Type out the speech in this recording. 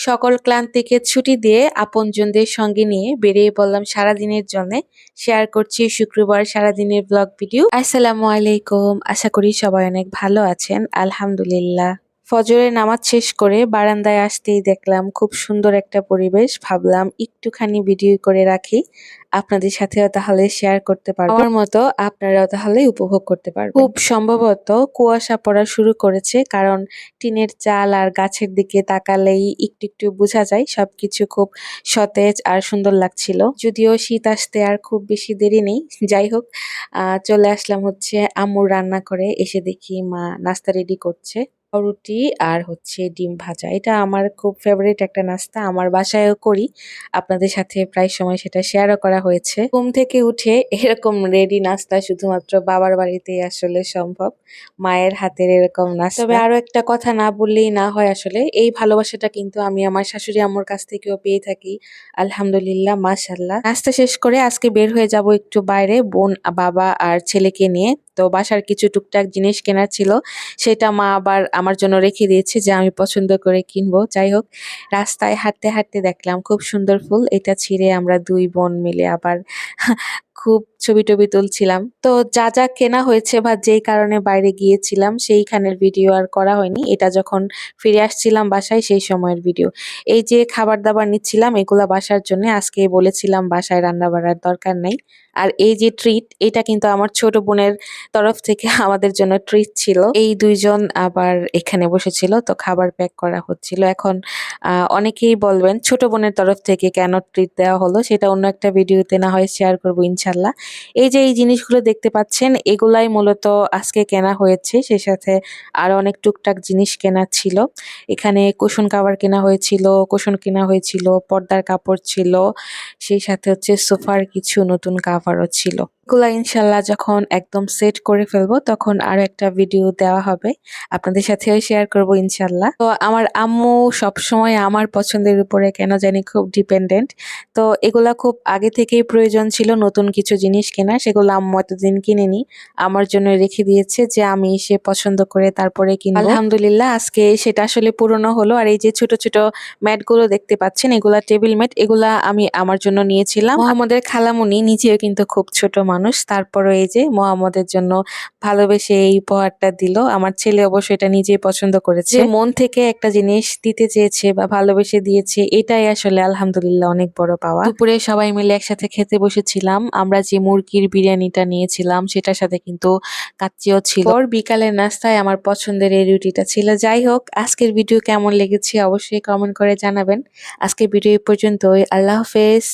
সকল ক্লান্তিকে ছুটি দিয়ে আপনজনদের সঙ্গে নিয়ে বেরিয়ে পড়লাম সারাদিনের জন্যে। শেয়ার করছি শুক্রবার সারাদিনের ব্লগ ভিডিও। আসসালামু আলাইকুম, আশা করি সবাই অনেক ভালো আছেন। আলহামদুলিল্লাহ। ফজরের নামাজ শেষ করে বারান্দায় আসতেই দেখলাম খুব সুন্দর একটা পরিবেশ। ভাবলাম একটুখানি ভিডিও করে রাখি, আপনাদের সাথেও তাহলে শেয়ার করতে পারবো। আমার মতো আপনারাও তাহলে উপভোগ করতে পারবেন। খুব সম্ভবত কুয়াশা পড়া শুরু করেছে, কারণ টিনের চাল আর গাছের দিকে তাকালেই একটু একটু বোঝা যায় সবকিছু খুব সতেজ আর সুন্দর লাগছিল। যদিও শীত আসতে আর খুব বেশি দেরি নেই। যাই হোক, চলে আসলাম হচ্ছে আম্মুর রান্না করে। এসে দেখি মা নাস্তা রেডি করছে। রুটি আর হচ্ছে ডিম ভাজা। এটা আমার খুব ফেভারিট একটা নাস্তা, আমার বাসায়ও করি। আপনাদের সাথে প্রায় সময় সেটা শেয়ারও করা হয়েছে। ঘুম থেকে উঠে এরকম রেডি নাস্তা শুধুমাত্র বাবার বাড়িতেই আসলে সম্ভব, মায়ের হাতের এরকম নাস্তা। তবে আরো একটা কথা না বললেই না হয়, আসলে এই ভালোবাসাটা কিন্তু আমি আমার শাশুড়ি আম্মুর কাছ থেকেও পেয়ে থাকি। আলহামদুলিল্লাহ, মাশাআল্লাহ। নাস্তা শেষ করে আজকে বের হয়ে যাব একটু বাইরে, বোন, বাবা আর ছেলেকে নিয়ে। তো বাসার কিছু টুকটাক জিনিস কেনার ছিল, সেটা মা আবার আমার জন্য রেখে দিয়েছে যে আমি পছন্দ করে কিনবো। যাই হোক, রাস্তায় হাঁটতে হাঁটতে দেখলাম খুব সুন্দর ফুল। এটা ছিঁড়ে আমরা দুই বোন মিলে আবার খুব ছবি টবি তুলছিলাম। তো যা যা কেনা হয়েছে বা যেই কারণে বাইরে গিয়েছিলাম সেইখানের ভিডিও আর করা হয়নি। এটা যখন ফিরে আসছিলাম বাসায় সেই সময়ের ভিডিও। এই যে খাবার দাবার নিচ্ছিলাম এগুলা বাসার জন্য, আজকে বলেছিলাম বাসায় রান্না বাড়ার দরকার নাই। আর এই যে ট্রিট, এটা কিন্তু আমার ছোট বোনের তরফ থেকে আমাদের জন্য ট্রিট ছিল। এই দুইজন আবার এখানে বসেছিল, তো খাবার প্যাক করা হচ্ছিল। এখন অনেকেই বলবেন ছোট বোনের তরফ থেকে কেন ট্রিট দেওয়া হলো, সেটা অন্য একটা ভিডিওতে না হয় শেয়ার করবো ইনশাল্লাহ। এই যে এই জিনিসগুলো দেখতে পাচ্ছেন, এগুলাই মূলত আজকে কেনা হয়েছে। সে সাথে আরো অনেক টুকটাক জিনিস কেনা ছিল। এখানে কুশন কাভার কেনা হয়েছিল, কুশন কেনা হয়েছিল, পর্দার কাপড় ছিল, সেই সাথে হচ্ছে সোফার কিছু নতুন কাভারও ছিল। এগুলা ইনশাল্লাহ যখন একদম সেট করে ফেলবো তখন আরো একটা ভিডিও দেওয়া হবে, আপনাদের সাথেও শেয়ার করব ইনশাল্লাহ। তো আমার আম্মু সবসময় আমার পছন্দের উপরে কেন জানি খুব ডিপেন্ডেন্ট। তো এগুলা খুব আগে থেকেই প্রয়োজন ছিল নতুন কিছু জিনিস কেনা, সেগুলো আম্মু এতদিন কিনেনি, আমার জন্য রেখে দিয়েছে যে আমি সে পছন্দ করে তারপরে কিনবো। আলহামদুলিল্লাহ, আজকে সেটা আসলে পূরণ হলো। আর এই যে ছোট ছোট ম্যাট গুলো দেখতে পাচ্ছেন, এগুলা টেবিল ম্যাট, এগুলা আমি আমার জন্য নিয়েছিলাম। আমাদের খালামুনি নিজেও কিন্তু খুব ছোট মানুষ, তারপরও এই যে মোহাম্মদের জন্য ভালোবেসে এই উপহারটা দিল। আমার ছেলে অবশ্য এটা নিজেই পছন্দ করেছে। মন থেকে একটা জিনিস দিতে চেয়েছে বা ভালোবেসে দিয়েছে, এটাই আসলে আলহামদুলিল্লাহ অনেক বড় পাওয়া। দুপুরে সবাই মিলে একসাথে খেতে বসেছিলাম। আমরা যে মুরগির বিরিয়ানিটা নিয়েছিলাম সেটার সাথে কিন্তু কাচ্চিও ছিল। বিকালের নাস্তায় আমার পছন্দের এই রুটিটা ছিল। যাই হোক, আজকের ভিডিও কেমন লেগেছে অবশ্যই কমেন্ট করে জানাবেন। আজকের ভিডিও এই পর্যন্তই। আল্লাহ হাফেজ।